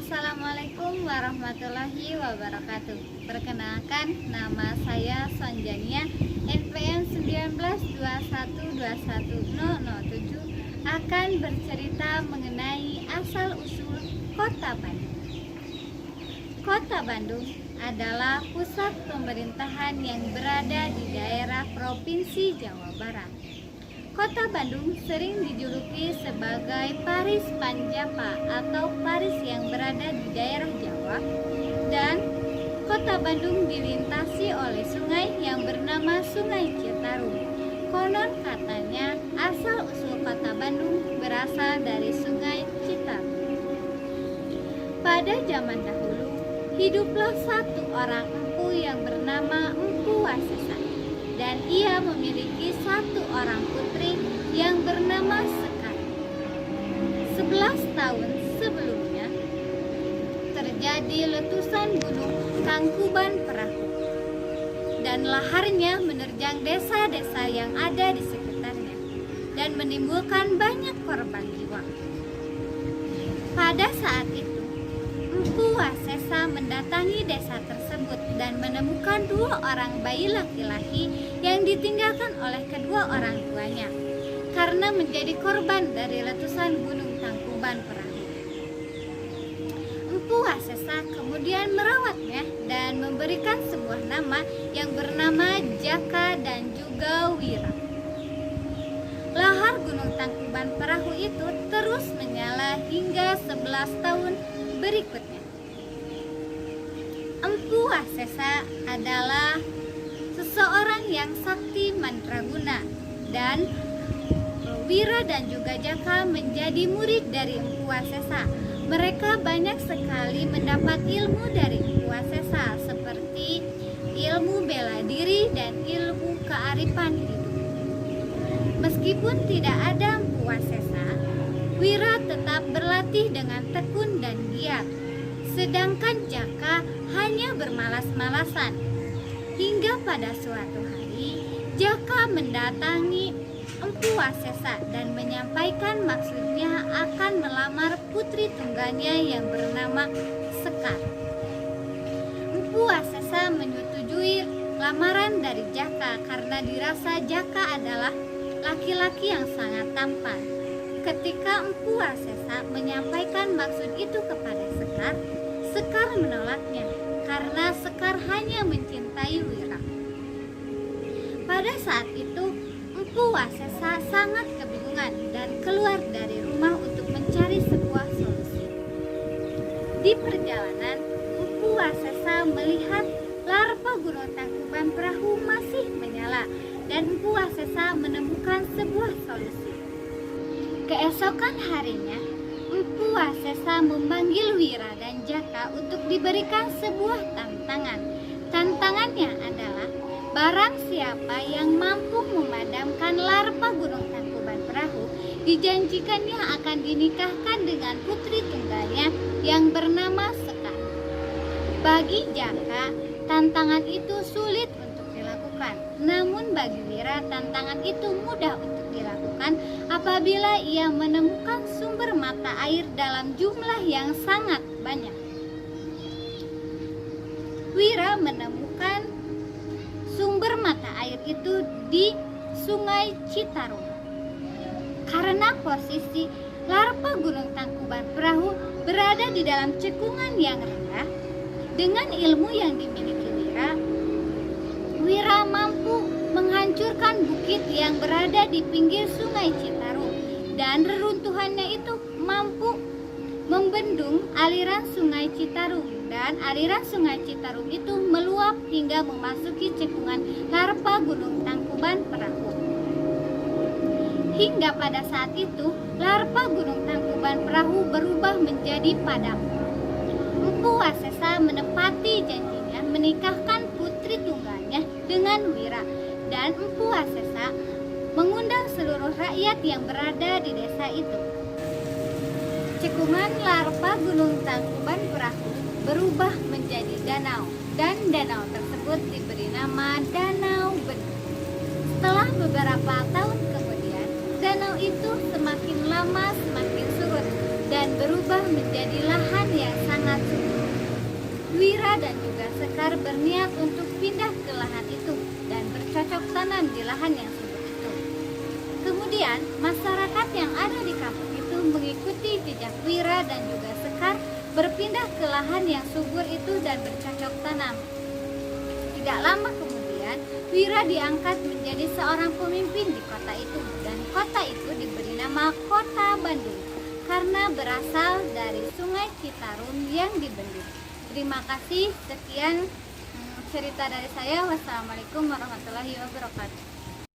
Assalamualaikum warahmatullahi wabarakatuh. Perkenalkan, nama saya Sonjania, NPM 1921210007, akan bercerita mengenai asal-usul Kota Bandung. Kota Bandung adalah pusat pemerintahan yang berada di daerah Provinsi Jawa Barat. Kota Bandung sering dijuluki sebagai Paris Panjapa atau Paris yang berada di daerah Jawa, dan Kota Bandung dilintasi oleh sungai yang bernama Sungai Citarum. Konon katanya asal-usul Kota Bandung berasal dari Sungai Citarum. Pada zaman dahulu, hiduplah satu orang empu yang bernama Empu Wasesa, dan ia memiliki satu orang putri yang bernama Sekar. 11 tahun sebelumnya terjadi letusan gunung Tangkuban Perahu, dan laharnya menerjang desa-desa yang ada di sekitarnya dan menimbulkan banyak korban jiwa. Pada saat itu, Empu Wasesa mendatangi desa tersebut dan menemukan 2 orang bayi laki-laki yang ditinggalkan oleh kedua orang tuanya karena menjadi korban dari letusan gunung Tangkuban Perahu. Empu Wasesa kemudian merawatnya dan memberikan sebuah nama yang bernama Jaka dan juga Wira. Lahar gunung Tangkuban Perahu itu terus menyala hingga 11 tahun berikutnya. Empu Wasesa adalah seseorang yang sakti mandraguna, dan Wira dan juga Jaka menjadi murid dari Empu Wasesa. Mereka banyak sekali mendapat ilmu dari Empu Wasesa, seperti ilmu bela diri dan ilmu kearifan hidup. Meskipun tidak ada Empu Wasesa, Wira tetap berlatih dengan tekun dan giat, sedangkan Jaka hanya bermalas-malasan. Hingga pada suatu hari, Jaka mendatangi Empu Wasesa dan menyampaikan maksudnya akan melamar putri tunggalnya yang bernama Sekar. Empu Wasesa menyetujui lamaran dari Jaka karena dirasa Jaka adalah laki-laki yang sangat tampan. Ketika Empu Wasesa menyampaikan maksud itu kepada Sekar, Sekar menolaknya karena Sekar hanya mencintai Wira. Pada saat itu, Empu Wasesa sangat kebingungan dan keluar dari rumah untuk mencari sebuah solusi. Di perjalanan, Empu Wasesa melihat larva gunung Tangkuban Perahu masih menyala, dan Empu Wasesa menemukan sebuah solusi. Keesokan harinya, Empu Wasesa memanggil Wira dan Jaka untuk diberikan sebuah tantangan. Tantangannya adalah barang siapa yang mampu memadamkan larva gunung Tangkuban Perahu, dijanjikannya akan dinikahkan dengan putri tunggalnya yang bernama Sekar. Bagi Jaka, tantangan itu sulit untuk dilakukan. Namun bagi Wira, tantangan itu mudah untuk dilakukan apabila ia menemukan sumber mata air dalam jumlah yang sangat banyak. Wira menemukan sumber mata air itu di Sungai Citarum. Karena posisi larva gunung Tangkuban Perahu berada di dalam cekungan yang rendah, dengan ilmu yang dimiliki Wira mampu menghancurkan bukit yang berada di pinggir Sungai Citarum, dan reruntuhannya itu mampu membendung aliran Sungai Citarum, dan aliran Sungai Citarum itu meluap hingga memasuki cekungan larva gunung Tangkuban Perahu. Hingga pada saat itu, larva gunung Tangkuban Perahu berubah menjadi padam. Empu Wasesa menepati janjinya menikahkan putri tunggalnya dengan Wira, dan Empu Wasesa mengundang seluruh rakyat yang berada di desa itu. Cekungan larva gunung Tangkuban Perahu berubah menjadi danau, dan danau tersebut diberi nama Danau Bening. Setelah beberapa tahun kemudian, danau itu semakin lama semakin surut dan berubah menjadi lahan yang sangat dan juga Sekar berniat untuk pindah ke lahan itu dan bercocok tanam di lahan yang subur itu. Kemudian masyarakat yang ada di kampung itu mengikuti jejak Wira dan juga Sekar berpindah ke lahan yang subur itu dan bercocok tanam. Tidak lama kemudian, Wira diangkat menjadi seorang pemimpin di kota itu, dan kota itu diberi nama Kota Bandung karena berasal dari Sungai Citarum yang dibendung. Terima kasih, sekian cerita dari saya. Wassalamualaikum warahmatullahi wabarakatuh.